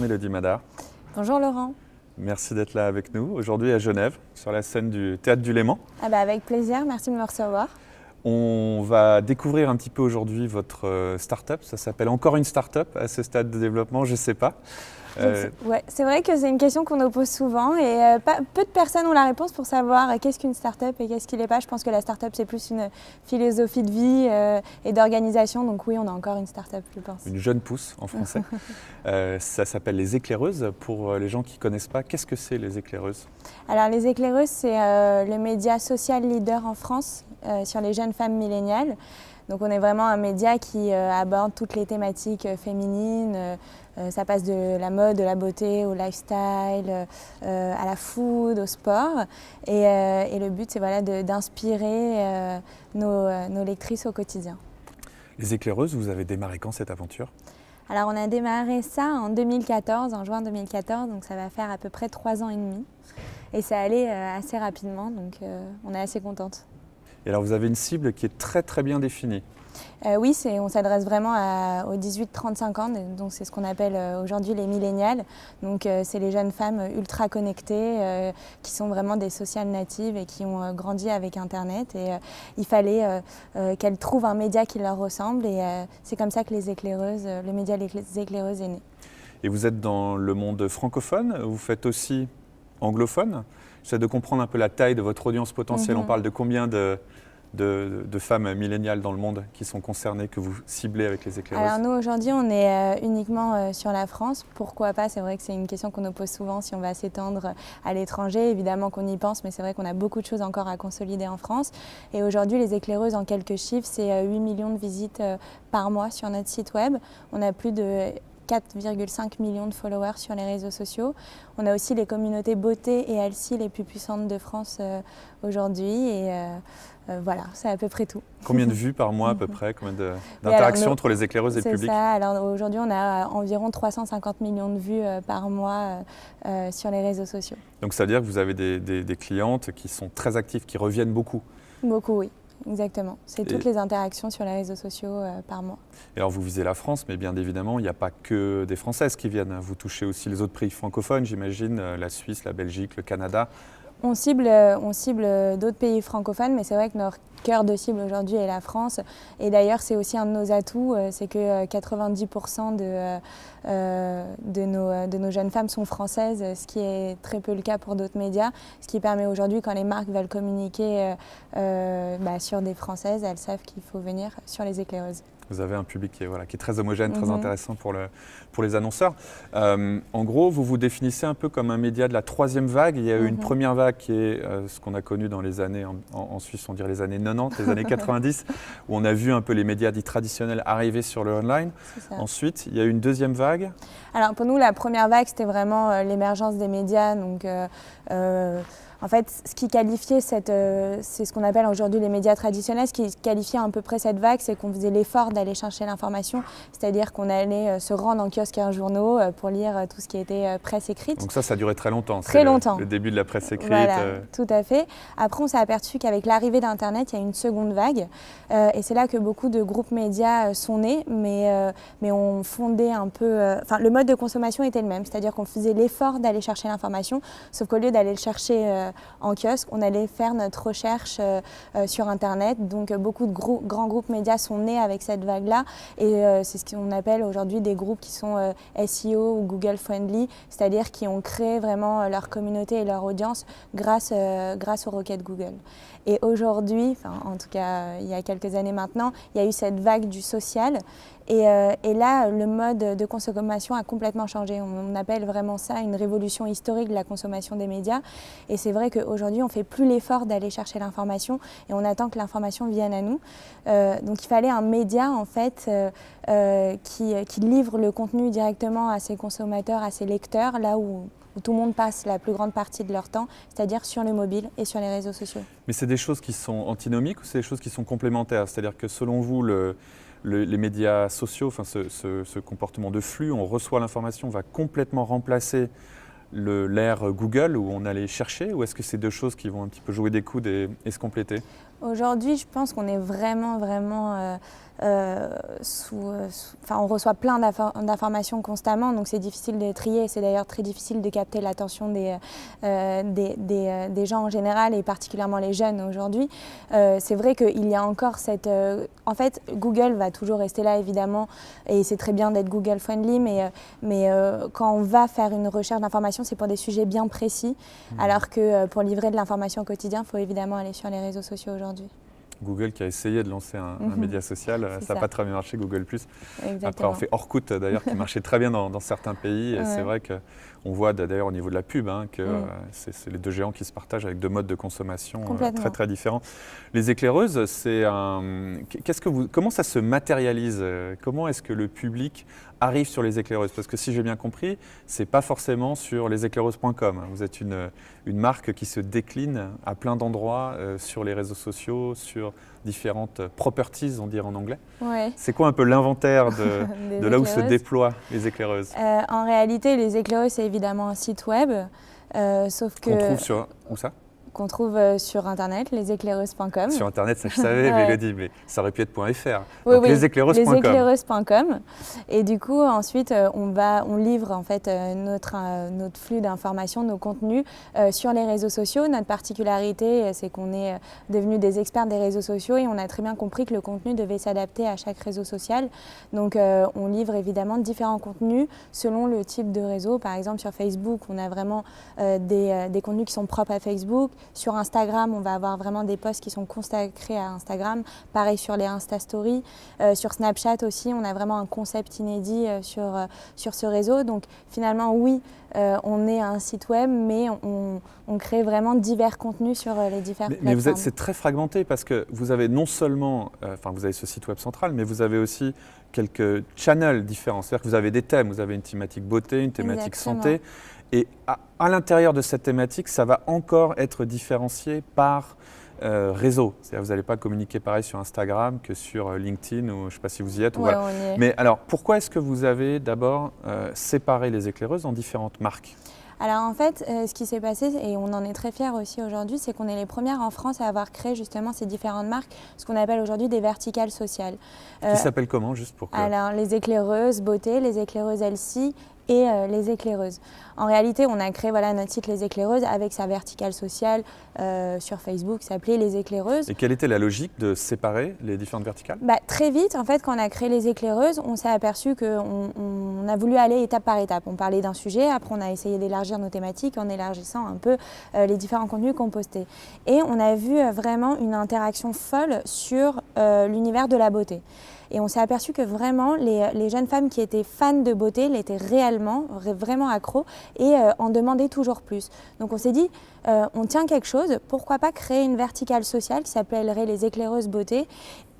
Mélodie Madar. Bonjour Laurent. Merci d'être là avec nous aujourd'hui à Genève, sur la scène du Théâtre du Léman. Avec plaisir, merci de me recevoir. On va découvrir un petit peu aujourd'hui votre start-up. Ça s'appelle encore une start-up à ce stade de développement, je ne sais pas. Ouais, c'est vrai que c'est une question qu'on nous pose souvent et peu de personnes ont la réponse pour savoir qu'est-ce qu'une start-up et qu'est-ce qui n'est pas. Je pense que la start-up c'est plus une philosophie de vie et d'organisation, donc oui, on a encore une start-up, je pense. Une jeune pousse en français. Ça s'appelle les éclaireuses. Pour les gens qui ne connaissent pas, qu'est-ce que c'est les éclaireuses? Alors les éclaireuses, c'est le média social leader en France sur les jeunes femmes milléniales. Donc on est vraiment un média qui aborde toutes les thématiques féminines. Ça passe de la mode, de la beauté, au lifestyle, à la food, au sport. Et le but, c'est voilà, d'inspirer nos lectrices au quotidien. Les éclaireuses, vous avez démarré quand cette aventure? Alors on a démarré ça en 2014, en juin 2014, donc ça va faire à peu près 3 ans et demi. Et ça allait assez rapidement, donc on est assez contente. Et alors vous avez une cible qui est très très bien définie. Oui, on s'adresse vraiment aux 18-35 ans, donc c'est ce qu'on appelle aujourd'hui les millénials. Donc c'est les jeunes femmes ultra connectées qui sont vraiment des social natives et qui ont grandi avec Internet. Et il fallait qu'elles trouvent un média qui leur ressemble et c'est comme ça que le média Les Éclaireuses est né. Et vous êtes dans le monde francophone, vous faites aussi anglophone. J'essaie de comprendre un peu la taille de votre audience potentielle. On parle de combien de femmes milléniales dans le monde qui sont concernées, que vous ciblez avec les éclaireuses? Alors nous aujourd'hui on est uniquement sur la France. Pourquoi pas? C'est vrai que c'est une question qu'on nous pose souvent si on va s'étendre à l'étranger. Évidemment qu'on y pense, mais c'est vrai qu'on a beaucoup de choses encore à consolider en France. Et aujourd'hui les éclaireuses, en quelques chiffres, c'est 8 millions de visites par mois sur notre site web. On a plus de 4,5 millions de followers sur les réseaux sociaux. On a aussi les communautés beauté et Healthy les plus puissantes de France aujourd'hui. Et voilà, c'est à peu près tout. Combien de vues par mois à peu près? Combien d'interactions entre les éclaireuses et le public? C'est ça. Alors aujourd'hui, on a environ 350 millions de vues par mois sur les réseaux sociaux. Donc ça veut dire que vous avez des clientes qui sont très actives, qui reviennent beaucoup? Beaucoup, oui. Exactement. C'est toutes les interactions sur les réseaux sociaux par mois. Et alors vous visez la France, mais bien évidemment, il n'y a pas que des Françaises qui viennent. Vous touchez aussi les autres pays francophones, j'imagine, la Suisse, la Belgique, le Canada. On cible d'autres pays francophones, mais c'est vrai que notre cœur de cible aujourd'hui est la France. Et d'ailleurs, c'est aussi un de nos atouts, c'est que 90% de nos jeunes femmes sont françaises, ce qui est très peu le cas pour d'autres médias. Ce qui permet aujourd'hui, quand les marques veulent communiquer sur des Françaises, elles savent qu'il faut venir sur les éclaireuses. Vous avez un public qui est très homogène, très intéressant pour les annonceurs. En gros, vous vous définissez un peu comme un média de la troisième vague. Il y a eu une première vague qui est ce qu'on a connu dans les années, en Suisse on dirait les années 90, les années 90, où on a vu un peu les médias dits traditionnels arriver sur le online. Ensuite, il y a eu une deuxième vague. Alors pour nous, la première vague, c'était vraiment l'émergence des médias. Donc, en fait, ce qui qualifiait c'est ce qu'on appelle aujourd'hui les médias traditionnels. Ce qui qualifiait à peu près cette vague, c'est qu'on faisait l'effort d'aller chercher l'information, c'est-à-dire qu'on allait se rendre en kiosque et en journaux pour lire tout ce qui était presse écrite. Donc ça a duré très longtemps. Très longtemps. Le début de la presse écrite. Voilà, tout à fait. Après, on s'est aperçu qu'avec l'arrivée d'Internet, il y a une seconde vague. Et c'est là que beaucoup de groupes médias sont nés, mais on fondait un peu... le mode de consommation était le même, c'est-à-dire qu'on faisait l'effort d'aller chercher l'information, sauf qu'au lieu d'aller le chercher en kiosque, on allait faire notre recherche sur Internet. Donc beaucoup de grands groupes médias sont nés avec cette vague-là. Et c'est ce qu'on appelle aujourd'hui des groupes qui sont SEO ou Google friendly, c'est-à-dire qui ont créé vraiment leur communauté et leur audience grâce aux requêtes Google. Et aujourd'hui, en tout cas il y a quelques années maintenant, il y a eu cette vague du social. Et là, le mode de consommation a complètement changé. On appelle vraiment ça une révolution historique de la consommation des médias. Et c'est vrai qu'aujourd'hui, on ne fait plus l'effort d'aller chercher l'information et on attend que l'information vienne à nous. Donc il fallait un média en fait qui livre le contenu directement à ses consommateurs, à ses lecteurs, là où tout le monde passe la plus grande partie de leur temps, c'est-à-dire sur le mobile et sur les réseaux sociaux. Mais c'est des choses qui sont antinomiques ou c'est des choses qui sont complémentaires? C'est-à-dire que selon vous, les médias sociaux, ce comportement de flux, on reçoit l'information, va complètement remplacer l'ère Google où on allait chercher, ou est-ce que c'est deux choses qui vont un petit peu jouer des coudes et se compléter? Aujourd'hui, je pense qu'on est vraiment on reçoit plein d'informations constamment, donc c'est difficile de trier. C'est d'ailleurs très difficile de capter l'attention des gens en général et particulièrement les jeunes aujourd'hui. C'est vrai qu'il y a encore cette... en fait, Google va toujours rester là évidemment et c'est très bien d'être Google friendly, mais quand on va faire une recherche d'information, c'est pour des sujets bien précis, alors que pour livrer de l'information au quotidien, il faut évidemment aller sur les réseaux sociaux aujourd'hui. Google qui a essayé de lancer un média social, ça n'a pas très bien marché, Google+. Exactement. Après, on fait Orkut d'ailleurs, qui marchait très bien dans certains pays. Ouais. C'est vrai qu'on voit d'ailleurs au niveau de la pub que c'est les deux géants qui se partagent avec deux modes de consommation très très différents. Les éclaireuses, comment ça se matérialise? Comment est-ce que le public arrive sur les éclaireuses? Parce que si j'ai bien compris, ce n'est pas forcément sur leséclaireuses.com. Vous êtes une marque qui se décline à plein d'endroits sur les réseaux sociaux, sur différentes properties, on dirait en anglais. Ouais. C'est quoi un peu l'inventaire de là où se déploient les éclaireuses? En réalité, les éclaireuses, c'est évidemment un site web, sauf que... Qu'on trouve sur... Où ça? Qu'on trouve sur Internet, leséclaireuses.com. Sur Internet, ça je savais, Mélodie, mais ça aurait pu être .fr. Oui, donc leséclaireuses.com. Leséclaireuses.com. Et du coup, ensuite, on livre en fait notre flux d'informations, nos contenus sur les réseaux sociaux. Notre particularité, c'est qu'on est devenus des experts des réseaux sociaux et on a très bien compris que le contenu devait s'adapter à chaque réseau social. Donc, on livre évidemment différents contenus selon le type de réseau. Par exemple, sur Facebook, on a vraiment des contenus qui sont propres à Facebook. Sur Instagram, on va avoir vraiment des posts qui sont consacrés à Instagram. Pareil sur les Insta Stories. Sur Snapchat aussi, on a vraiment un concept inédit sur ce réseau. Donc finalement, oui, on est un site web, mais on crée vraiment divers contenus sur les différentes plateformes. Mais c'est très fragmenté parce que vous avez non seulement, vous avez ce site web central, mais vous avez aussi quelques channels différents. C'est-à-dire que vous avez des thèmes, vous avez une thématique beauté, une thématique santé. Et à l'intérieur de cette thématique, ça va encore être différencié par réseau. C'est-à-dire que vous n'allez pas communiquer pareil sur Instagram que sur LinkedIn ou je ne sais pas si vous y êtes. Ouais, on y est. Mais alors, pourquoi est-ce que vous avez d'abord séparé les éclaireuses en différentes marques? Alors en fait, ce qui s'est passé, et on en est très fiers aussi aujourd'hui, c'est qu'on est les premières en France à avoir créé justement ces différentes marques, ce qu'on appelle aujourd'hui des verticales sociales. Qui s'appellent comment, juste pour que... Alors les éclaireuses beauté, les éclaireuses Elsie et les éclaireuses. En réalité, on a créé notre site Les Éclaireuses avec sa verticale sociale sur Facebook qui s'appelait Les Éclaireuses. Et quelle était la logique de séparer les différentes verticales? Très vite, en fait, quand on a créé Les Éclaireuses, on s'est aperçu qu'on a voulu aller étape par étape. On parlait d'un sujet, après on a essayé d'élargir nos thématiques en élargissant un peu les différents contenus qu'on postait. Et on a vu vraiment une interaction folle sur l'univers de la beauté. Et on s'est aperçu que vraiment, les jeunes femmes qui étaient fans de beauté l'étaient vraiment accros et en demandaient toujours plus. Donc on s'est dit, on tient quelque chose, pourquoi pas créer une verticale sociale qui s'appellerait les éclaireuses beauté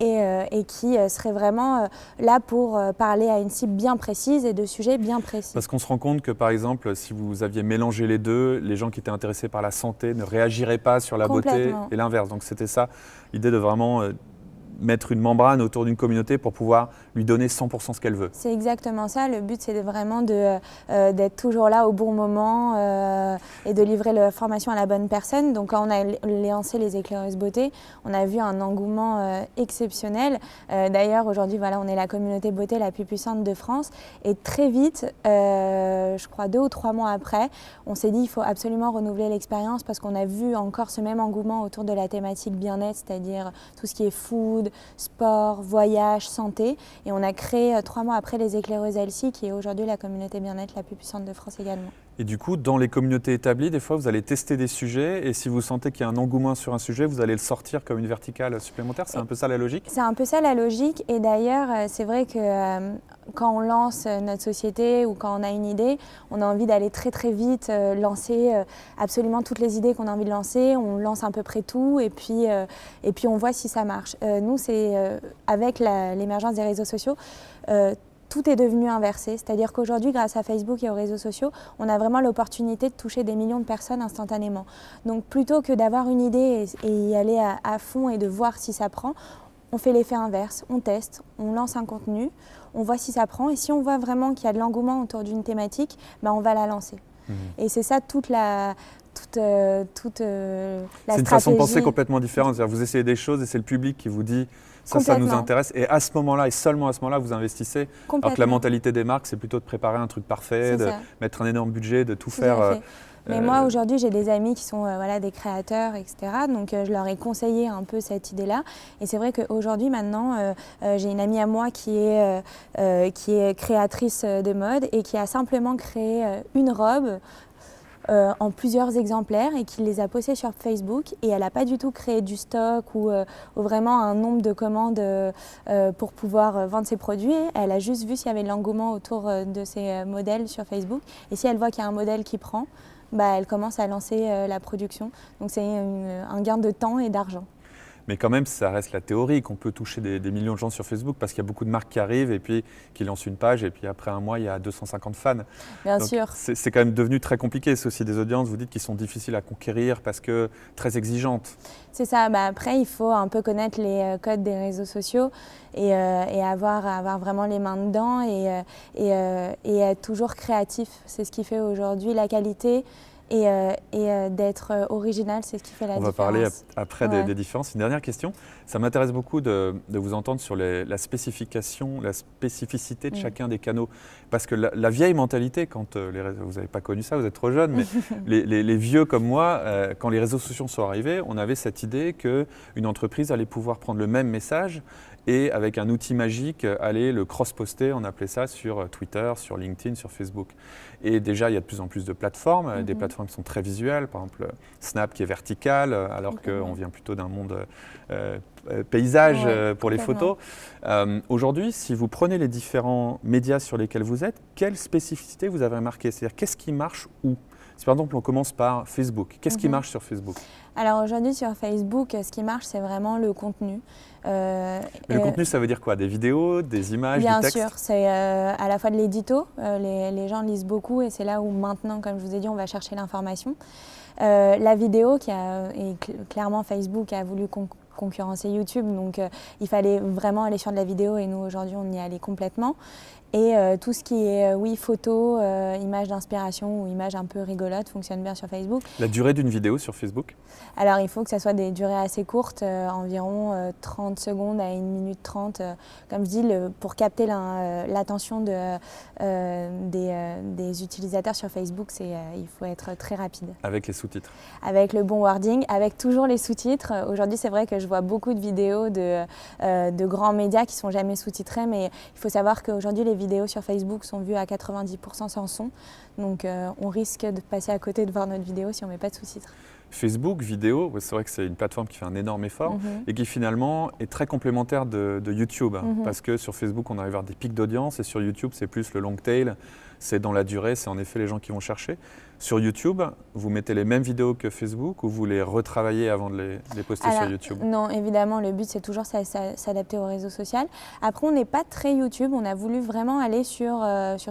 et qui serait vraiment là pour parler à une cible bien précise et de sujets bien précis. Parce qu'on se rend compte que par exemple, si vous aviez mélangé les deux, les gens qui étaient intéressés par la santé ne réagiraient pas sur la beauté et l'inverse. Donc c'était ça, l'idée de vraiment... mettre une membrane autour d'une communauté pour pouvoir lui donner 100% ce qu'elle veut. C'est exactement ça. Le but, c'est vraiment d'être toujours là au bon moment et de livrer l'information à la bonne personne. Donc, quand on a lancé les éclaireuses beauté, on a vu un engouement exceptionnel. D'ailleurs, aujourd'hui, on est la communauté beauté la plus puissante de France. Et très vite, je crois 2 ou 3 mois après, on s'est dit qu'il faut absolument renouveler l'expérience parce qu'on a vu encore ce même engouement autour de la thématique bien-être, c'est-à-dire tout ce qui est food, sport, voyage, santé. Et on a créé 3 mois après les éclaireuses Elsie, qui est aujourd'hui la communauté bien-être la plus puissante de France également. Et du coup, dans les communautés établies, des fois, vous allez tester des sujets et si vous sentez qu'il y a un engouement sur un sujet, vous allez le sortir comme une verticale supplémentaire. C'est un peu ça la logique? C'est un peu ça la logique. Et d'ailleurs, c'est vrai que quand on lance notre société ou quand on a une idée, on a envie d'aller très très vite, lancer absolument toutes les idées qu'on a envie de lancer. On lance à peu près tout et puis on voit si ça marche. Nous, c'est avec l'émergence des réseaux sociaux, tout est devenu inversé, c'est-à-dire qu'aujourd'hui, grâce à Facebook et aux réseaux sociaux, on a vraiment l'opportunité de toucher des millions de personnes instantanément. Donc plutôt que d'avoir une idée et y aller à fond et de voir si ça prend, on fait l'effet inverse, on teste, on lance un contenu, on voit si ça prend et si on voit vraiment qu'il y a de l'engouement autour d'une thématique, on va la lancer. Et c'est ça toute la la C'est une façon de penser complètement différente. C'est-à-dire vous essayez des choses et c'est le public qui vous dit ça nous intéresse. Et à ce moment-là, et seulement à ce moment-là, vous investissez. Alors que la mentalité des marques, c'est plutôt de préparer un truc parfait, de mettre un énorme budget, de tout faire. Mais moi, aujourd'hui, j'ai des amis qui sont voilà, des créateurs, etc. Donc, je leur ai conseillé un peu cette idée-là. Et c'est vrai qu'aujourd'hui, maintenant, j'ai une amie à moi qui est créatrice de mode et qui a simplement créé une robe en plusieurs exemplaires et qui les a postés sur Facebook. Et elle n'a pas du tout créé du stock ou vraiment un nombre de commandes pour pouvoir vendre ses produits. Elle a juste vu s'il y avait de l'engouement autour de ses modèles sur Facebook. Et si elle voit qu'il y a un modèle qui prend, elle commence à lancer la production. Donc c'est un gain de temps et d'argent. Mais quand même, ça reste la théorie qu'on peut toucher des millions de gens sur Facebook parce qu'il y a beaucoup de marques qui arrivent et puis qui lancent une page et puis après un mois, il y a 250 fans. Bien sûr. C'est quand même devenu très compliqué. C'est aussi des audiences, vous dites, qui sont difficiles à conquérir parce que très exigeantes. C'est ça. Après, il faut un peu connaître les codes des réseaux sociaux et avoir vraiment les mains dedans et être toujours créatif. C'est ce qui fait aujourd'hui la qualité. Et d'être original, c'est ce qui fait la différence. On va parler après des différences. Une dernière question. Ça m'intéresse beaucoup de vous entendre sur la spécificité de chacun des canaux. Parce que la vieille mentalité, quand vous n'avez pas connu ça, vous êtes trop jeune, mais les vieux comme moi, quand les réseaux sociaux sont arrivés, on avait cette idée qu'une entreprise allait pouvoir prendre le même message et avec un outil magique, aller le cross-poster, on appelait ça, sur Twitter, sur LinkedIn, sur Facebook. Et déjà, il y a de plus en plus de plateformes, des plateformes qui sont très visuelles, par exemple Snap qui est vertical, alors qu'on vient plutôt d'un monde paysage pour les photos. Aujourd'hui, si vous prenez les différents médias sur lesquels vous êtes, quelle spécificité vous avez remarqué? C'est-à-dire, qu'est-ce qui marche où? Si par exemple on commence par Facebook, qu'est-ce qui marche sur Facebook? Alors aujourd'hui sur Facebook, ce qui marche, c'est vraiment le contenu. Mais le contenu, ça veut dire quoi? Des vidéos, des images, bien du texte? Bien sûr, c'est à la fois de l'édito. Les gens lisent beaucoup et c'est là où maintenant, comme je vous ai dit, on va chercher l'information. La vidéo, clairement Facebook a voulu concurrencer YouTube, donc il fallait vraiment aller sur de la vidéo et nous aujourd'hui on y est allé complètement. Et tout ce qui est photo, images d'inspiration ou images un peu rigolotes fonctionne bien sur Facebook. La durée d'une vidéo sur Facebook? Alors il faut que ça soit des durées assez courtes, environ 30 secondes à 1 minute 30. Comme je dis, pour capter l'attention des utilisateurs sur Facebook, il faut être très rapide. Avec les sous-titres? Avec le bon wording, avec toujours les sous-titres. Aujourd'hui c'est vrai que je vois beaucoup de vidéos de grands médias qui ne sont jamais sous-titrés, mais il faut savoir qu'aujourd'hui les vidéos sur Facebook sont vues à 90% sans son. Donc on risque de passer à côté de voir notre vidéo si on ne met pas de sous-titres. Facebook, vidéo, c'est vrai que c'est une plateforme qui fait un énorme effort et qui finalement est très complémentaire de YouTube. Parce que sur Facebook, on arrive à avoir des pics d'audience et sur YouTube, c'est plus le long tail, c'est dans la durée, c'est en effet les gens qui vont chercher. Sur YouTube, vous mettez les mêmes vidéos que Facebook ou vous les retravaillez avant de les poster sur YouTube? Non, évidemment, le but c'est toujours s'adapter au réseau social. Après, on n'est pas très YouTube, on a voulu vraiment aller sur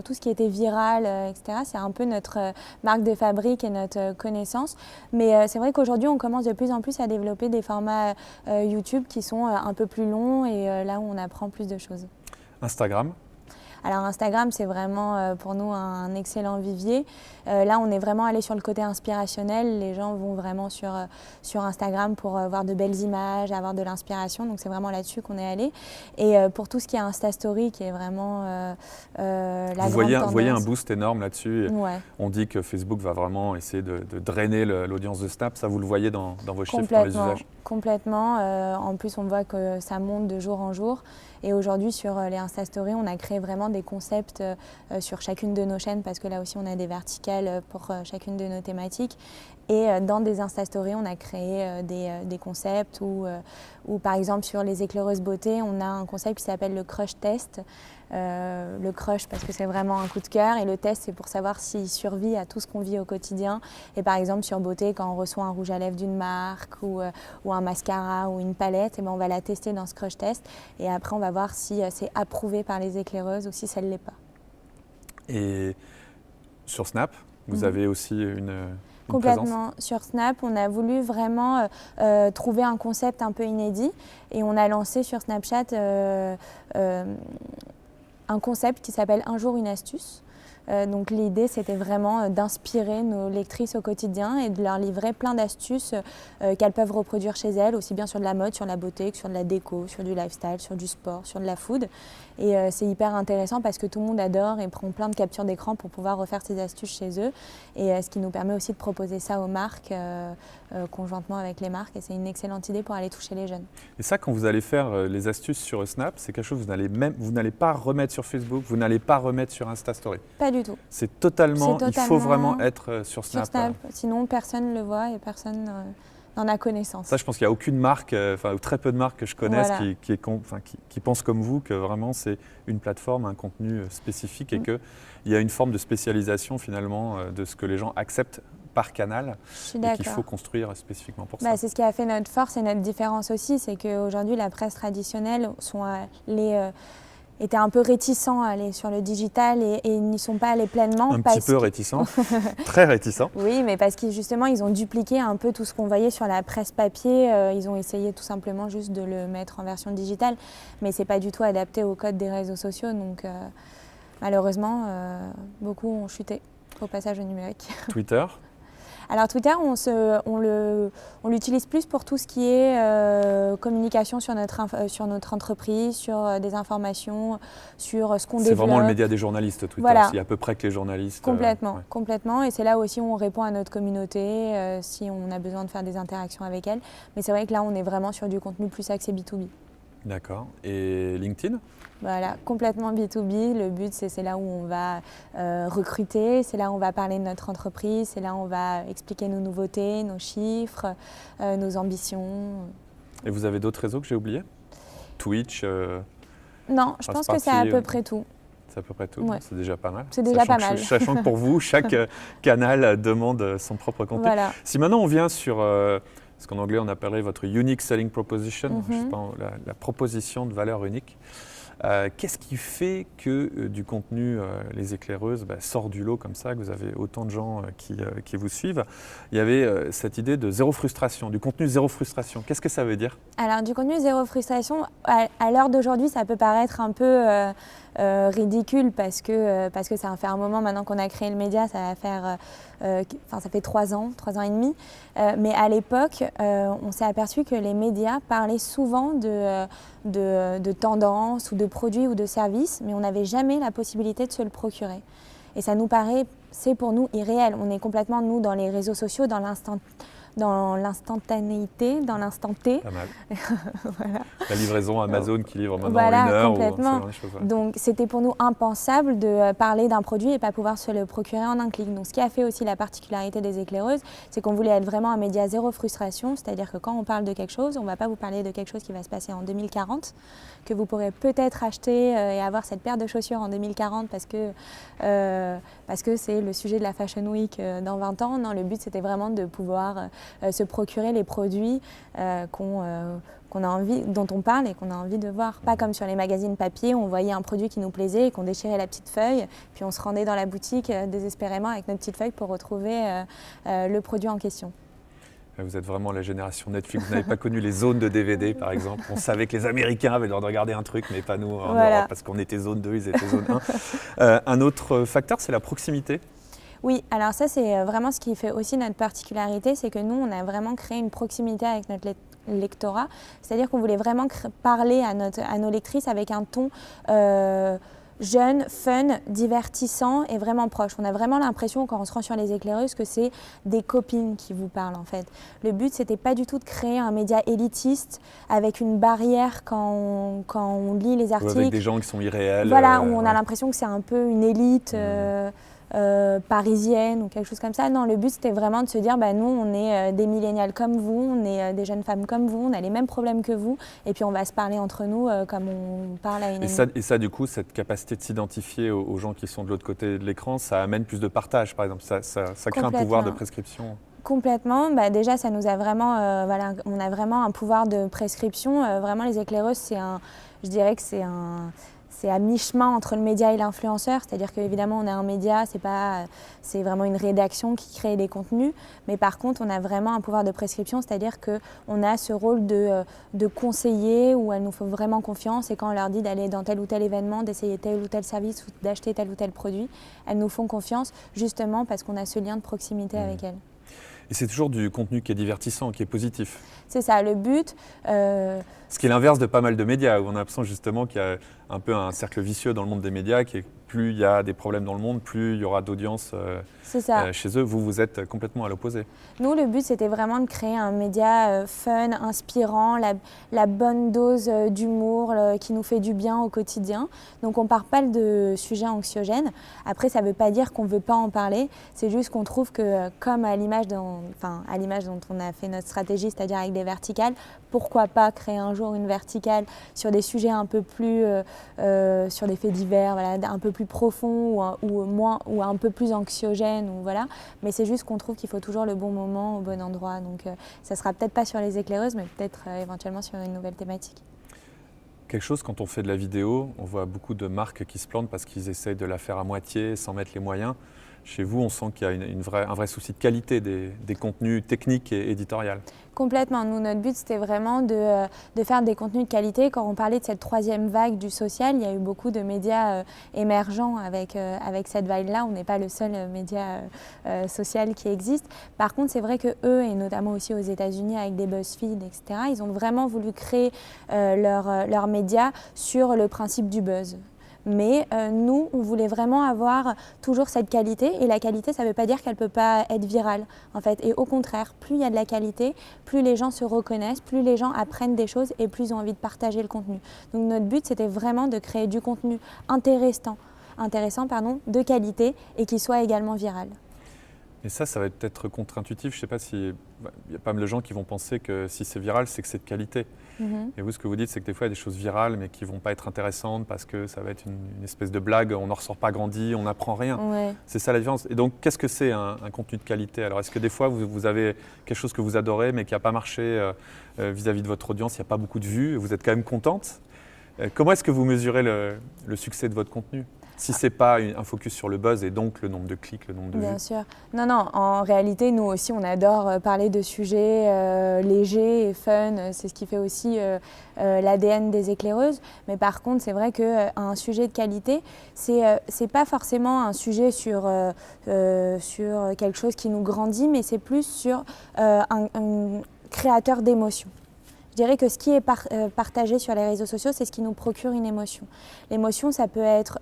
tout ce qui était viral, etc. C'est un peu notre marque de fabrique et notre connaissance. Mais c'est vrai qu'aujourd'hui, on commence de plus en plus à développer des formats YouTube qui sont un peu plus longs et là où on apprend plus de choses. Instagram? Alors Instagram, c'est vraiment pour nous un excellent vivier. Là, on est vraiment allé sur le côté inspirationnel. Les gens vont vraiment sur Instagram pour voir de belles images, avoir de l'inspiration. Donc c'est vraiment là-dessus qu'on est allé. Et pour tout ce qui est Insta Story, qui est vraiment la grande tendance. Vous voyez un boost énorme là-dessus. Ouais. On dit que Facebook va vraiment essayer de drainer l'audience de Snap. Ça, vous le voyez dans vos chiffres, dans les usages? Complètement. En plus, on voit que ça monte de jour en jour. Et aujourd'hui, sur les Insta Stories, on a créé vraiment des concepts sur chacune de nos chaînes parce que là aussi, on a des verticales pour chacune de nos thématiques. Et dans des Insta Stories, on a créé des concepts où, par exemple, sur les éclaireuses beauté, on a un concept qui s'appelle le crush test. Le crush parce que c'est vraiment un coup de cœur et le test c'est pour savoir s'il survit à tout ce qu'on vit au quotidien. Et par exemple sur beauté, quand on reçoit un rouge à lèvres d'une marque ou un mascara ou une palette, et on va la tester dans ce crush test et après on va voir si c'est approuvé par les éclaireuses ou si ça ne l'est pas. Et sur Snap, vous avez aussi une complètement. Sur Snap, on a voulu vraiment trouver un concept un peu inédit et on a lancé sur Snapchat un concept qui s'appelle Un jour une astuce. Donc l'idée, c'était vraiment d'inspirer nos lectrices au quotidien et de leur livrer plein d'astuces qu'elles peuvent reproduire chez elles, aussi bien sur de la mode, sur la beauté, que sur de la déco, sur du lifestyle, sur du sport, sur de la food. Et c'est hyper intéressant parce que tout le monde adore et prend plein de captures d'écran pour pouvoir refaire ces astuces chez eux. Et ce qui nous permet aussi de proposer ça aux marques, conjointement avec les marques. Et c'est une excellente idée pour aller toucher les jeunes. Et ça, quand vous allez faire les astuces sur Snap, c'est quelque chose que vous n'allez pas remettre sur Facebook, vous n'allez pas remettre sur Insta Story. Pas du tout. C'est totalement, il faut vraiment être sur Snap. Sur Snap, sinon personne ne le voit et personne n'en a connaissance. Ça, je pense qu'il n'y a aucune marque, ou très peu de marques que je connaisse Voilà. qui pensent comme vous que vraiment c'est une plateforme, un contenu spécifique et qu'il y a une forme de spécialisation finalement de ce que les gens acceptent par canal et qu'il faut construire spécifiquement pour ça. C'est ce qui a fait notre force et notre différence aussi, c'est qu'aujourd'hui la presse traditionnelle étaient un peu réticents à aller sur le digital et n'y sont pas allés pleinement. Un petit peu réticents, très réticents. Oui, mais parce que justement, ils ont dupliqué un peu tout ce qu'on voyait sur la presse papier. Ils ont essayé tout simplement juste de le mettre en version digitale, mais ce n'est pas du tout adapté au code des réseaux sociaux. Donc malheureusement, beaucoup ont chuté au passage au numérique. Twitter ? Alors Twitter, on l'utilise plus pour tout ce qui est communication sur notre entreprise, sur des informations, sur ce qu'on développe. C'est vraiment le média des journalistes, Twitter. Voilà. Il y a à peu près que les journalistes. Complètement. Et c'est là aussi où on répond à notre communauté, si on a besoin de faire des interactions avec elle. Mais c'est vrai que là, on est vraiment sur du contenu plus axé B2B. D'accord. Et LinkedIn ? Voilà, complètement B2B. Le but, c'est là où on va recruter, c'est là où on va parler de notre entreprise, c'est là où on va expliquer nos nouveautés, nos chiffres, nos ambitions. Et vous avez d'autres réseaux que j'ai oubliés ? Twitch Non, je pense que c'est à peu près tout. C'est à peu près tout, ouais. C'est déjà pas mal. C'est déjà pas mal. Sachant que pour vous, chaque canal demande son propre contenu. Voilà. Si maintenant on vient sur ce qu'en anglais on appellerait votre unique selling proposition, je sais pas, la proposition de valeur unique, qu'est-ce qui fait que du contenu, les éclaireuses, sort du lot comme ça, que vous avez autant de gens qui vous suivent? Il y avait cette idée de zéro frustration, du contenu zéro frustration. Qu'est-ce que ça veut dire? Alors du contenu zéro frustration, à l'heure d'aujourd'hui, ça peut paraître un peu ridicule parce que ça fait un moment maintenant qu'on a créé le média, ça fait 3 ans et demi. Mais à l'époque, on s'est aperçu que les médias parlaient souvent de tendances ou de produits ou de services, mais on n'avait jamais la possibilité de se le procurer. Et ça nous paraît, c'est pour nous irréel. On est complètement, nous, dans les réseaux sociaux, dans l'instantanéité, dans l'instant T. Pas mal. Voilà. La livraison Amazon qui livre maintenant voilà, en 1 heure. Complètement. Ou choses, ouais. Donc c'était pour nous impensable de parler d'un produit et pas pouvoir se le procurer en un clic. Donc ce qui a fait aussi la particularité des éclaireuses, c'est qu'on voulait être vraiment un média zéro frustration, c'est-à-dire que quand on parle de quelque chose, on ne va pas vous parler de quelque chose qui va se passer en 2040, que vous pourrez peut-être acheter et avoir cette paire de chaussures en 2040 parce que c'est le sujet de la Fashion Week dans 20 ans. Non, le but c'était vraiment de pouvoir se procurer les produits qu'on a envie, dont on parle et qu'on a envie de voir. Pas comme sur les magazines papier où on voyait un produit qui nous plaisait et qu'on déchirait la petite feuille, puis on se rendait dans la boutique désespérément avec notre petite feuille pour retrouver le produit en question. Vous êtes vraiment la génération Netflix. Vous n'avez pas connu les zones de DVD, par exemple. On savait que les Américains avaient le droit de regarder un truc, mais pas nous en Europe, parce qu'on était zone 2, ils étaient zone 1. Un autre facteur, c'est la proximité. Oui, alors ça, c'est vraiment ce qui fait aussi notre particularité, c'est que nous, on a vraiment créé une proximité avec notre lectorat. C'est-à-dire qu'on voulait vraiment parler à nos lectrices avec un ton jeune, fun, divertissant et vraiment proche. On a vraiment l'impression, quand on se rend sur les éclaireuses, que c'est des copines qui vous parlent en fait. Le but, c'était pas du tout de créer un média élitiste avec une barrière quand on lit les articles. Ou avec des gens qui sont irréels. Voilà, où on a l'impression que c'est un peu une élite parisienne ou quelque chose comme ça. Non, le but, c'était vraiment de se dire, nous, on est des millénials comme vous, on est des jeunes femmes comme vous, on a les mêmes problèmes que vous, et puis on va se parler entre nous comme on parle à une amie. Et ça, du coup, cette capacité de s'identifier aux gens qui sont de l'autre côté de l'écran, ça amène plus de partage, par exemple. Ça crée un pouvoir de prescription. Complètement. Déjà, ça nous a vraiment, on a vraiment un pouvoir de prescription. Vraiment, les éclaireuses, je dirais que c'est c'est à mi-chemin entre le média et l'influenceur, c'est-à-dire qu'évidemment on a un média, c'est vraiment une rédaction qui crée des contenus, mais par contre on a vraiment un pouvoir de prescription, c'est-à-dire qu'on a ce rôle de conseiller où elles nous font vraiment confiance et quand on leur dit d'aller dans tel ou tel événement, d'essayer tel ou tel service ou d'acheter tel ou tel produit, elles nous font confiance justement parce qu'on a ce lien de proximité avec elles. Et c'est toujours du contenu qui est divertissant, qui est positif. C'est ça, le but. Ce qui est l'inverse de pas mal de médias, où on a l'impression justement qu'il y a un peu un cercle vicieux dans le monde des médias, qui est plus il y a des problèmes dans le monde, plus il y aura d'audience chez eux. Vous êtes complètement à l'opposé. Nous, le but, c'était vraiment de créer un média fun, inspirant, la bonne dose d'humour qui nous fait du bien au quotidien. Donc, on ne part pas de sujets anxiogènes. Après, ça ne veut pas dire qu'on ne veut pas en parler. C'est juste qu'on trouve que, comme à l'image dont on a fait notre stratégie, c'est-à-dire avec des verticales, pourquoi pas créer un jour une verticale sur des sujets un peu plus, sur des faits divers, voilà, un peu plus profonds ou un peu plus anxiogènes. Voilà. Mais c'est juste qu'on trouve qu'il faut toujours le bon moment au bon endroit. Donc ça ne sera peut-être pas sur les éclaireuses, mais peut-être éventuellement sur une nouvelle thématique. Quelque chose, quand on fait de la vidéo, on voit beaucoup de marques qui se plantent parce qu'ils essayent de la faire à moitié sans mettre les moyens. Chez vous, on sent qu'il y a un vrai souci de qualité des contenus techniques et éditoriaux. Complètement. Nous, notre but, c'était vraiment de faire des contenus de qualité. Quand on parlait de cette troisième vague du social, il y a eu beaucoup de médias émergents avec cette vague-là. On n'est pas le seul média social qui existe. Par contre, c'est vrai qu'eux, et notamment aussi aux États-Unis avec des BuzzFeed, etc., ils ont vraiment voulu créer leurs médias sur le principe du buzz. Mais nous, on voulait vraiment avoir toujours cette qualité. Et la qualité, ça ne veut pas dire qu'elle ne peut pas être virale, en fait. Et au contraire, plus il y a de la qualité, plus les gens se reconnaissent, plus les gens apprennent des choses et plus ils ont envie de partager le contenu. Donc notre but, c'était vraiment de créer du contenu intéressant, de qualité et qui soit également viral. Et ça va peut-être contre-intuitif. Je ne sais pas si il y a pas mal de gens qui vont penser que si c'est viral, c'est que c'est de qualité. Et vous, ce que vous dites, c'est que des fois, il y a des choses virales, mais qui ne vont pas être intéressantes parce que ça va être une espèce de blague, on n'en ressort pas grandi, on n'apprend rien. Ouais. C'est ça la différence. Et donc, qu'est-ce que c'est un contenu de qualité? Alors, est-ce que des fois, vous avez quelque chose que vous adorez, mais qui n'a pas marché vis-à-vis de votre audience, il n'y a pas beaucoup de vues, et vous êtes quand même contente? Comment est-ce que vous mesurez le succès de votre contenu? Si ce n'est pas un focus sur le buzz et donc le nombre de clics, le nombre de vues. Bien sûr. Non, en réalité, nous aussi, on adore parler de sujets légers et fun. C'est ce qui fait aussi l'ADN des éclaireuses. Mais par contre, c'est vrai qu'un sujet de qualité, c'est pas forcément un sujet sur quelque chose qui nous grandit, mais c'est plus sur un créateur d'émotions. Je dirais que ce qui est partagé sur les réseaux sociaux, c'est ce qui nous procure une émotion. L'émotion, ça peut être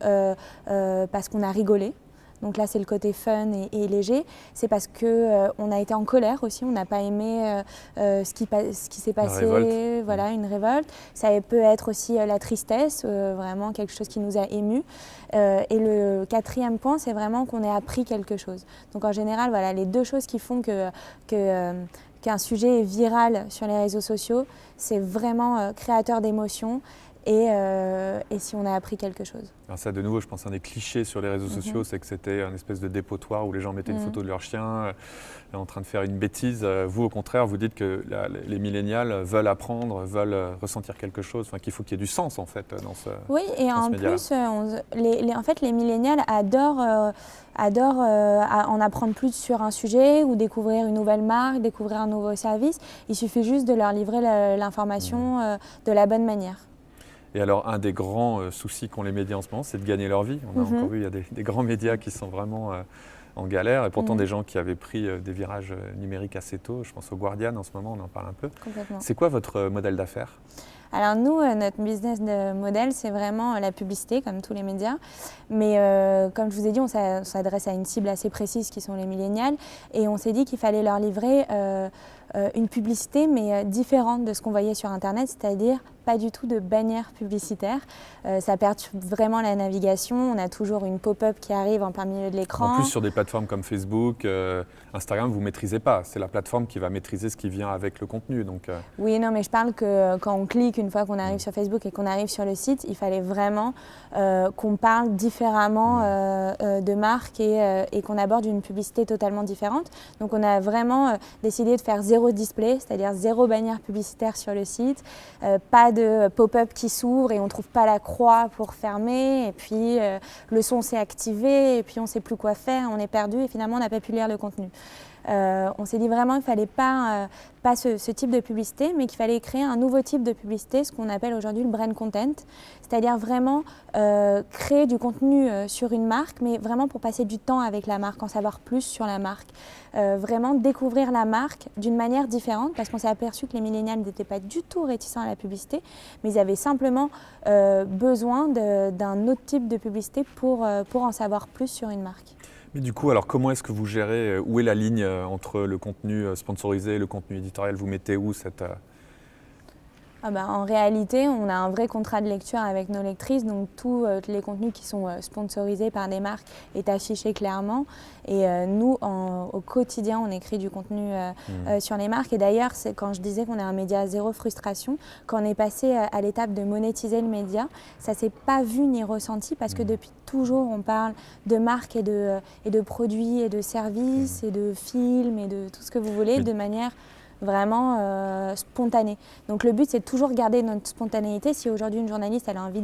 parce qu'on a rigolé. Donc là, c'est le côté fun et léger. C'est parce qu'on a été en colère aussi, on n'a pas aimé ce qui s'est passé, voilà, une révolte. Ça peut être aussi la tristesse, vraiment quelque chose qui nous a émus. Et le quatrième point, c'est vraiment qu'on ait appris quelque chose. Donc en général, voilà, les deux choses qui font qu'un sujet est viral sur les réseaux sociaux, c'est vraiment créateur d'émotions et si on a appris quelque chose. Alors ça, de nouveau, je pense un des clichés sur les réseaux sociaux, c'est que c'était un espèce de dépotoir où les gens mettaient une photo de leur chien en train de faire une bêtise. Vous, au contraire, vous dites que les millénials veulent apprendre, veulent ressentir quelque chose, enfin, qu'il faut qu'il y ait du sens en fait dans ce Oui, et en plus, en fait, les millénials adorent en apprendre plus sur un sujet ou découvrir une nouvelle marque, découvrir un nouveau service. Il suffit juste de leur livrer l'information de la bonne manière. Et alors, un des grands soucis qu'ont les médias en ce moment, c'est de gagner leur vie. On a encore vu, il y a des grands médias qui sont vraiment en galère. Et pourtant, des gens qui avaient pris des virages numériques assez tôt. Je pense au Guardian en ce moment, on en parle un peu. C'est quoi votre modèle d'affaires ? Alors nous, notre business model, c'est vraiment la publicité, comme tous les médias. Mais comme je vous ai dit, on s'adresse à une cible assez précise qui sont les millénials. Et on s'est dit qu'il fallait leur livrer une publicité, mais différente de ce qu'on voyait sur Internet, c'est-à-dire pas du tout de bannière publicitaire. Ça perturbe vraiment la navigation. On a toujours une pop-up qui arrive en plein milieu de l'écran. En plus, sur des plateformes comme Facebook, Instagram, vous ne maîtrisez pas. C'est la plateforme qui va maîtriser ce qui vient avec le contenu. Donc, Oui, non, mais je parle que quand on clique, une fois qu'on arrive sur Facebook et qu'on arrive sur le site, il fallait vraiment qu'on parle différemment de marques et qu'on aborde une publicité totalement différente. Donc on a vraiment décidé de faire 0 zéro display, c'est-à-dire zéro bannière publicitaire sur le site, pas de pop-up qui s'ouvre et on ne trouve pas la croix pour fermer, et puis le son s'est activé, et puis on ne sait plus quoi faire, on est perdu et finalement on n'a pas pu lire le contenu. On s'est dit vraiment qu'il ne fallait pas ce type de publicité, mais qu'il fallait créer un nouveau type de publicité, ce qu'on appelle aujourd'hui le brand content, c'est-à-dire vraiment créer du contenu sur une marque, mais vraiment pour passer du temps avec la marque, en savoir plus sur la marque, vraiment découvrir la marque d'une manière différente, parce qu'on s'est aperçu que les millénials n'étaient pas du tout réticents à la publicité, mais ils avaient simplement besoin d'un autre type de publicité pour en savoir plus sur une marque. Mais du coup, alors comment est-ce que vous gérez, où est la ligne entre le contenu sponsorisé et le contenu éditorial? Vous mettez où cette... En réalité, on a un vrai contrat de lecture avec nos lectrices, donc tous les contenus qui sont sponsorisés par des marques est affiché clairement. Et nous, au quotidien, on écrit du contenu sur les marques. Et d'ailleurs, c'est quand je disais qu'on est un média zéro frustration, quand on est passé à l'étape de monétiser le média, ça ne s'est pas vu ni ressenti parce que depuis toujours, on parle de marques et de produits et de services et de films et de tout ce que vous voulez de manière vraiment spontanée. Donc le but, c'est de toujours garder notre spontanéité. Si aujourd'hui une journaliste elle a envie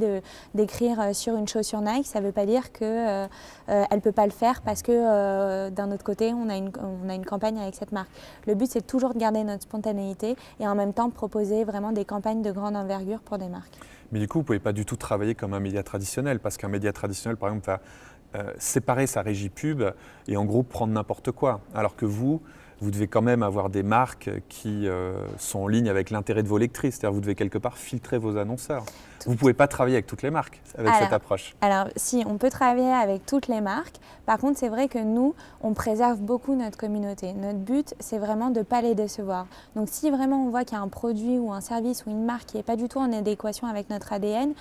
d'écrire sur une chaussure Nike, ça ne veut pas dire qu'elle ne peut pas le faire parce que d'un autre côté, on a une campagne avec cette marque. Le but, c'est toujours de garder notre spontanéité et en même temps proposer vraiment des campagnes de grande envergure pour des marques. Mais du coup, vous ne pouvez pas du tout travailler comme un média traditionnel, parce qu'un média traditionnel, par exemple, va séparer sa régie pub et en gros prendre n'importe quoi. Alors que vous devez quand même avoir des marques qui sont en ligne avec l'intérêt de vos lectrices. C'est-à-dire vous devez quelque part filtrer vos annonceurs. Vous ne pouvez pas travailler avec toutes les marques avec cette approche. Alors si, on peut travailler avec toutes les marques. Par contre, c'est vrai que nous, on préserve beaucoup notre communauté. Notre but, c'est vraiment de ne pas les décevoir. Donc si vraiment on voit qu'il y a un produit ou un service ou une marque qui n'est pas du tout en adéquation avec notre ADN,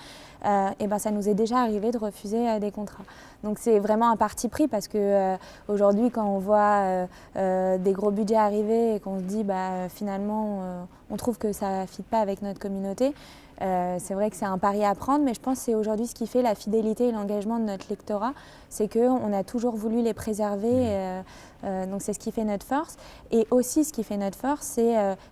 ça nous est déjà arrivé de refuser des contrats. Donc c'est vraiment un parti pris parce que aujourd'hui, quand on voit des gros budgets arriver et qu'on se dit finalement on trouve que ça ne fit pas avec notre communauté, c'est vrai que c'est un pari à prendre, mais je pense que c'est aujourd'hui ce qui fait la fidélité et l'engagement de notre lectorat, c'est qu'on a toujours voulu les préserver, donc c'est ce qui fait notre force. Et aussi ce qui fait notre force,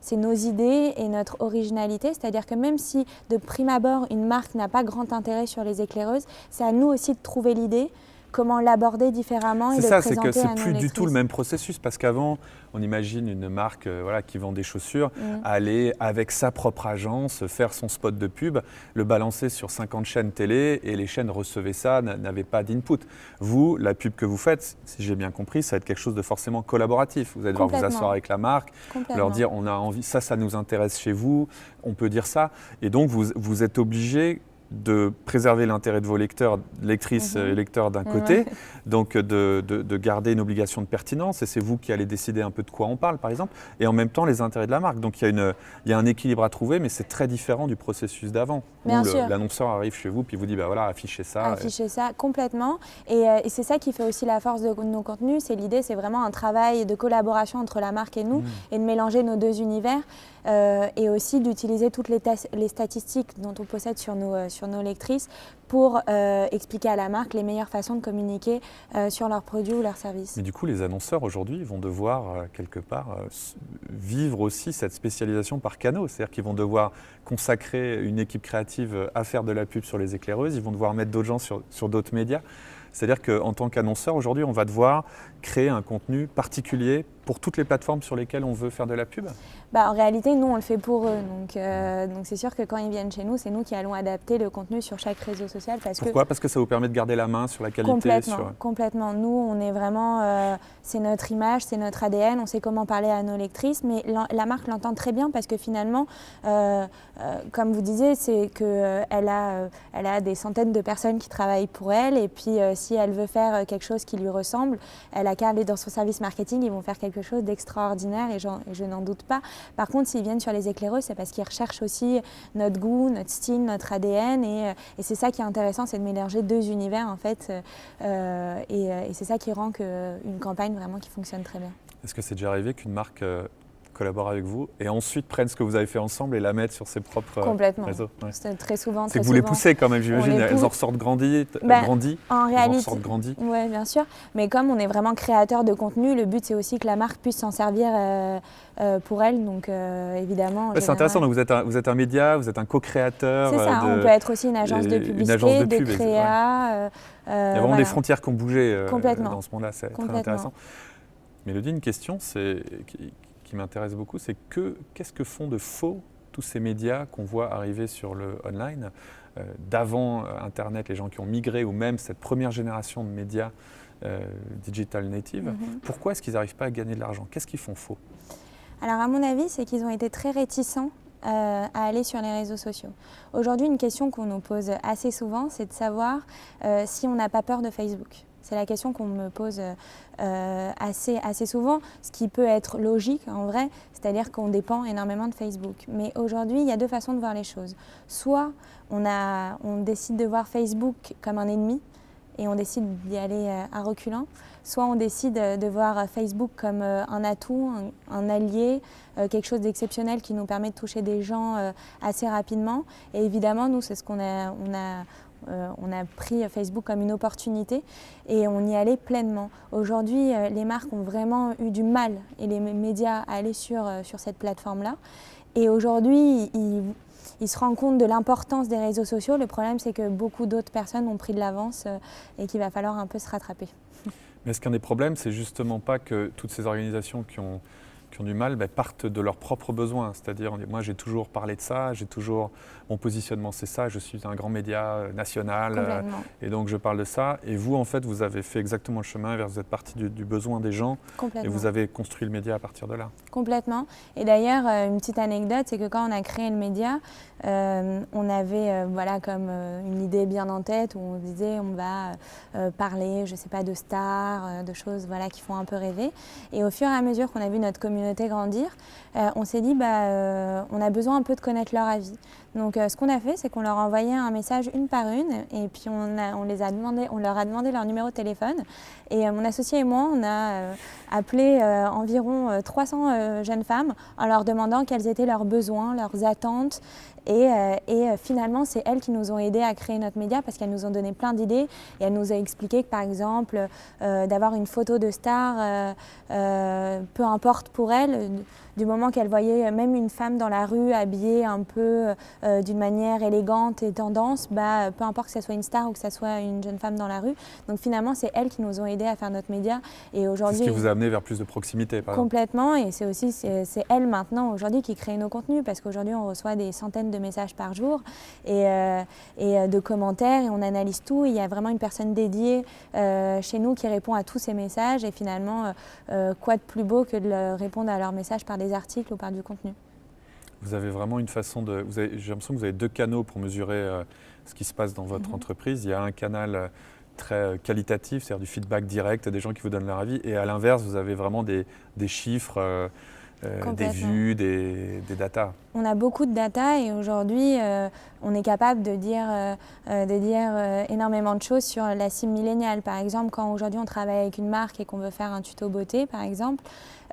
c'est nos idées et notre originalité, c'est-à-dire que même si de prime abord une marque n'a pas grand intérêt sur les éclaireuses, c'est à nous aussi de trouver l'idée, comment l'aborder différemment et de présenter à nos lectrices. C'est ça, c'est que c'est plus du tout le même processus, parce qu'avant, on imagine une marque qui vend des chaussures aller avec sa propre agence, faire son spot de pub, le balancer sur 50 chaînes télé et les chaînes recevaient ça, n'avaient pas d'input. Vous, la pub que vous faites, si j'ai bien compris, ça va être quelque chose de forcément collaboratif. Vous allez devoir vous asseoir avec la marque, leur dire on a envie, ça nous intéresse chez vous, on peut dire ça. Et donc vous êtes obligé de préserver l'intérêt de vos lecteurs, lectrices et lecteurs d'un côté, donc de garder une obligation de pertinence, et c'est vous qui allez décider un peu de quoi on parle, par exemple, et en même temps les intérêts de la marque. Donc il y a un équilibre à trouver, mais c'est très différent du processus d'avant, où l'annonceur arrive chez vous puis vous dit affichez ça. Affichez ça complètement, et c'est ça qui fait aussi la force de nos contenus. L'idée, c'est vraiment un travail de collaboration entre la marque et nous, et de mélanger nos deux univers, et aussi d'utiliser toutes les statistiques dont on possède sur nos lectrices pour expliquer à la marque les meilleures façons de communiquer sur leurs produits ou leurs services. Mais du coup, les annonceurs aujourd'hui vont devoir quelque part vivre aussi cette spécialisation par canaux. C'est-à-dire qu'ils vont devoir consacrer une équipe créative à faire de la pub sur les éclaireuses, ils vont devoir mettre d'autres gens sur d'autres médias. C'est-à-dire qu'en tant qu'annonceur, aujourd'hui, on va devoir créer un contenu particulier pour toutes les plateformes sur lesquelles on veut faire de la pub? En réalité, nous, on le fait pour eux. Donc c'est sûr que quand ils viennent chez nous, c'est nous qui allons adapter le contenu sur chaque réseau social. Pourquoi? Parce que ça vous permet de garder la main sur la qualité? Complètement. Nous, on est vraiment... c'est notre image, c'est notre ADN, on sait comment parler à nos lectrices, mais la marque l'entend très bien parce que finalement, comme vous disiez, c'est qu'elle a des centaines de personnes qui travaillent pour elle, et puis si elle veut faire quelque chose qui lui ressemble, elle a qu'à aller dans son service marketing, ils vont faire quelque chose d'extraordinaire, et je n'en doute pas. Par contre, s'ils viennent sur les éclaireuses, c'est parce qu'ils recherchent aussi notre goût, notre style, notre ADN, et c'est ça qui est intéressant, c'est de mélanger deux univers en fait, et c'est ça qui rend une campagne vraiment qui fonctionne très bien. Est-ce que c'est déjà arrivé qu'une marque collaborent avec vous et ensuite prennent ce que vous avez fait ensemble et la mettent sur ses propres réseaux. Ouais. C'est très souvent. C'est que vous les poussez quand même, j'imagine. Elles en ressortent grandis. En réalité, grandis. Oui, bien sûr. Mais comme on est vraiment créateur de contenu, le but c'est aussi que la marque puisse s'en servir pour elle. Donc évidemment. C'est intéressant. Donc vous êtes un média, vous êtes un co-créateur. C'est ça. On peut être aussi une agence de publicité, de créa. Il y a vraiment des frontières qui ont bougé dans ce monde-là. C'est très intéressant. Mélodie, une question qui m'intéresse beaucoup, c'est qu'est-ce que font de faux tous ces médias qu'on voit arriver sur le online d'avant Internet, les gens qui ont migré ou même cette première génération de médias digital native. Pourquoi est-ce qu'ils n'arrivent pas à gagner de l'argent? Qu'est-ce qu'ils font faux? Alors à mon avis, c'est qu'ils ont été très réticents à aller sur les réseaux sociaux. Aujourd'hui, une question qu'on nous pose assez souvent, c'est de savoir si on n'a pas peur de Facebook. C'est la question qu'on me pose assez souvent, ce qui peut être logique en vrai, c'est-à-dire qu'on dépend énormément de Facebook. Mais aujourd'hui, il y a deux façons de voir les choses. Soit on décide de voir Facebook comme un ennemi et on décide d'y aller à reculons, soit on décide de voir Facebook comme un atout, un allié, quelque chose d'exceptionnel qui nous permet de toucher des gens assez rapidement. Et évidemment, nous, c'est ce qu'on on a pris Facebook comme une opportunité et on y allait pleinement. Aujourd'hui, les marques ont vraiment eu du mal et les médias à aller sur cette plateforme-là. Et aujourd'hui, ils se rendent compte de l'importance des réseaux sociaux. Le problème, c'est que beaucoup d'autres personnes ont pris de l'avance et qu'il va falloir un peu se rattraper. Mais est-ce qu'un des problèmes, c'est justement pas que toutes ces organisations qui ont du mal partent de leurs propres besoins? C'est-à-dire, moi j'ai toujours parlé de ça, mon positionnement c'est ça, je suis un grand média national et donc je parle de ça. Et vous en fait, vous avez fait exactement le chemin inverse, vous êtes parti du besoin des gens et vous avez construit le média à partir de là. Complètement. Et d'ailleurs, une petite anecdote, c'est que quand on a créé le média, on avait comme une idée bien en tête où on disait on va parler, je sais pas, de stars, de choses qui font un peu rêver. Et au fur et à mesure qu'on a vu notre communauté grandir, on s'est dit on a besoin un peu de connaître leur avis. Donc ce qu'on a fait, c'est qu'on leur a envoyé un message une par une et puis on leur a demandé leur numéro de téléphone. Et mon associé et moi, on a appelé environ 300 jeunes femmes en leur demandant quels étaient leurs besoins, leurs attentes. Et finalement, c'est elles qui nous ont aidés à créer notre média parce qu'elles nous ont donné plein d'idées et elles nous ont expliqué que par exemple, d'avoir une photo de star, peu importe pour elles, du moment qu'elles voyaient même une femme dans la rue habillée un peu d'une manière élégante et tendance, peu importe que ce soit une star ou que ce soit une jeune femme dans la rue. Donc finalement, c'est elles qui nous ont aidés à faire notre média. Et aujourd'hui, c'est ce qui vous a amené vers plus de proximité, par exemple. Complètement, et c'est aussi elles maintenant aujourd'hui qui créent nos contenus parce qu'aujourd'hui on reçoit des centaines de messages par jour et de commentaires et on analyse tout. Il y a vraiment une personne dédiée chez nous qui répond à tous ces messages et finalement, quoi de plus beau que de répondre à leurs messages par des articles ou par du contenu. Vous avez vraiment une façon de... J'ai l'impression que vous avez deux canaux pour mesurer ce qui se passe dans votre entreprise. Il y a un canal très qualitatif, c'est-à-dire du feedback direct, des gens qui vous donnent leur avis. Et à l'inverse, vous avez vraiment des chiffres, des vues, des datas. On a beaucoup de data et aujourd'hui, on est capable de dire énormément de choses sur la cible milléniale. Par exemple, quand aujourd'hui on travaille avec une marque et qu'on veut faire un tuto beauté, par exemple,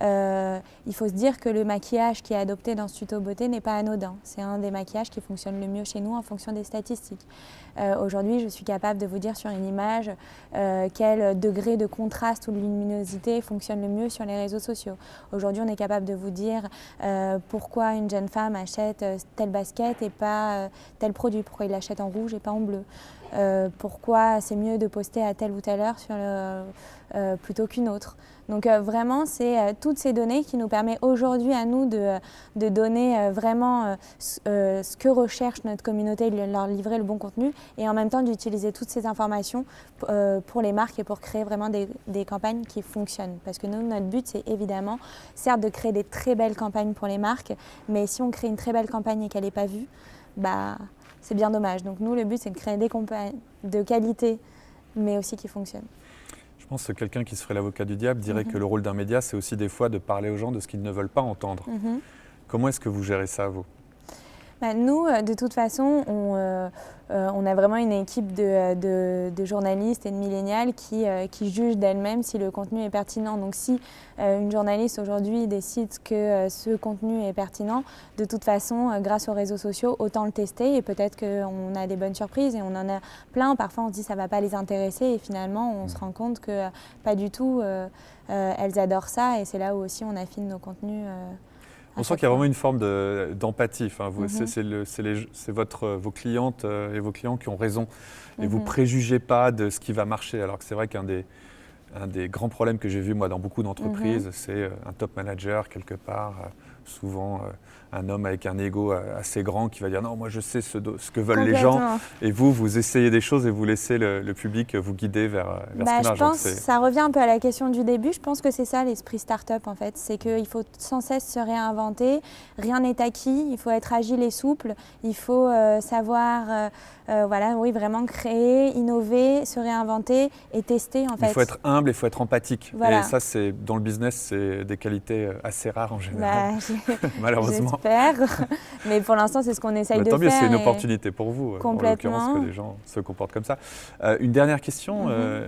il faut se dire que le maquillage qui est adopté dans ce tuto beauté n'est pas anodin. C'est un des maquillages qui fonctionne le mieux chez nous en fonction des statistiques. Aujourd'hui, je suis capable de vous dire sur une image quel degré de contraste ou de luminosité fonctionne le mieux sur les réseaux sociaux. Aujourd'hui, on est capable de vous dire pourquoi une jeune femme achète telle basket et pas tel produit, pourquoi il l'achète en rouge et pas en bleu. Pourquoi c'est mieux de poster à telle ou telle heure plutôt qu'une autre. Donc vraiment, c'est toutes ces données qui nous permettent aujourd'hui à nous de donner vraiment ce que recherche notre communauté, de leur livrer le bon contenu et en même temps d'utiliser toutes ces informations pour les marques et pour créer vraiment des campagnes qui fonctionnent. Parce que nous, notre but, c'est évidemment, certes, de créer des très belles campagnes pour les marques, mais si on crée une très belle campagne et qu'elle n'est pas vue, c'est bien dommage. Donc nous, le but, c'est de créer des campagnes de qualité, mais aussi qui fonctionnent. Je pense que quelqu'un qui se ferait l'avocat du diable dirait que le rôle d'un média, c'est aussi des fois de parler aux gens de ce qu'ils ne veulent pas entendre. Comment est-ce que vous gérez ça, vous ? Nous, de toute façon, on a vraiment une équipe de journalistes et de millénials qui jugent d'elles-mêmes si le contenu est pertinent. Donc si une journaliste aujourd'hui décide que ce contenu est pertinent, de toute façon, grâce aux réseaux sociaux, autant le tester et peut-être qu'on a des bonnes surprises et on en a plein. Parfois, on se dit que ça ne va pas les intéresser et finalement, on se rend compte que pas du tout, elles adorent ça et c'est là où aussi on affine nos contenus. On sent qu'il y a vraiment une forme d'empathie. Enfin, c'est vos clientes et vos clients qui ont raison. Et vous ne préjugez pas de ce qui va marcher. Alors que c'est vrai qu'un des grands problèmes que j'ai vu moi dans beaucoup d'entreprises, c'est un top manager quelque part, souvent un homme avec un ego assez grand qui va dire non, moi je sais ce que veulent les gens. Et vous essayez des choses et vous laissez le public vous guider vers ce qui marche. Je pense que ça revient un peu à la question du début. Je pense que c'est ça l'esprit start-up en fait. C'est qu'il faut sans cesse se réinventer. Rien n'est acquis. Il faut être agile et souple. Il faut savoir vraiment créer, innover, se réinventer et tester en fait. Il faut être humble et il faut être empathique. Voilà. Et ça, dans le business, c'est des qualités assez rares en général, malheureusement. J'espère, mais pour l'instant, c'est ce qu'on essaye de faire. Tant mieux, c'est une opportunité pour vous, complètement. En l'occurrence, que les gens se comportent comme ça. Une dernière question,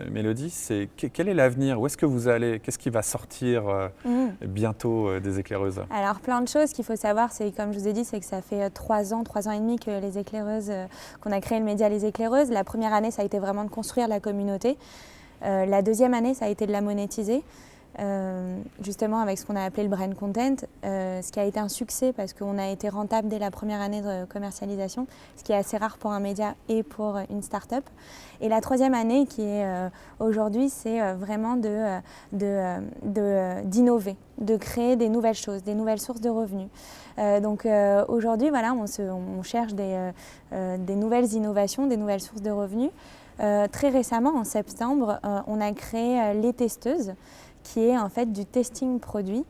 Mélodie, c'est quel est l'avenir? Où est-ce que vous allez? Qu'est-ce qui va sortir bientôt des éclaireuses? Alors, plein de choses. Ce qu'il faut savoir, c'est, comme je vous ai dit, c'est que ça fait 3 ans et demi que les éclaireuses, qu'on a créé le média Les Éclaireuses. La première année, ça a été vraiment de construire la communauté. La deuxième année, ça a été de la monétiser. Justement avec ce qu'on a appelé le brand content, ce qui a été un succès parce qu'on a été rentable dès la première année de commercialisation, ce qui est assez rare pour un média et pour une start-up. Et la troisième année qui est aujourd'hui, c'est vraiment d'innover, de créer des nouvelles choses, des nouvelles sources de revenus. Donc aujourd'hui, voilà, on cherche des nouvelles innovations, des nouvelles sources de revenus. Très récemment, en septembre, on a créé Les Testeuses, qui est en fait du testing produit,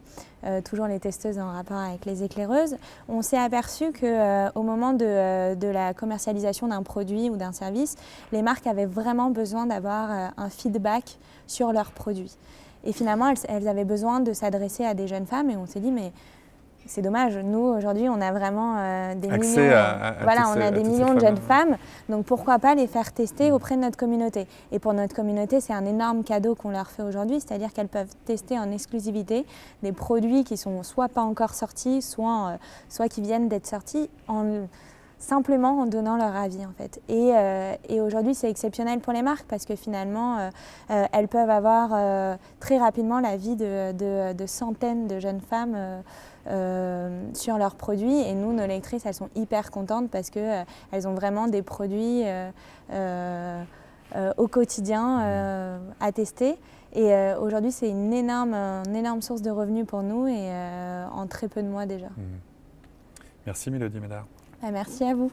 toujours les testeuses en rapport avec les éclaireuses. On s'est aperçu qu'au moment de la commercialisation d'un produit ou d'un service, les marques avaient vraiment besoin d'avoir un feedback sur leurs produits. Et finalement, elles avaient besoin de s'adresser à des jeunes femmes et on s'est dit mais c'est dommage, nous aujourd'hui on a vraiment des millions de jeunes femmes, donc pourquoi pas les faire tester auprès de notre communauté. Et pour notre communauté, c'est un énorme cadeau qu'on leur fait aujourd'hui, c'est-à-dire qu'elles peuvent tester en exclusivité des produits qui sont soit pas encore sortis, soit qui viennent d'être sortis, simplement en donnant leur avis en fait. Et aujourd'hui c'est exceptionnel pour les marques parce que finalement elles peuvent avoir très rapidement l'avis de centaines de jeunes femmes sur leurs produits et nous, nos lectrices, elles sont hyper contentes parce qu'elles ont vraiment des produits au quotidien à tester. Et aujourd'hui, c'est une énorme source de revenus pour nous et en très peu de mois déjà. Merci Mélodie Médard. Merci à vous.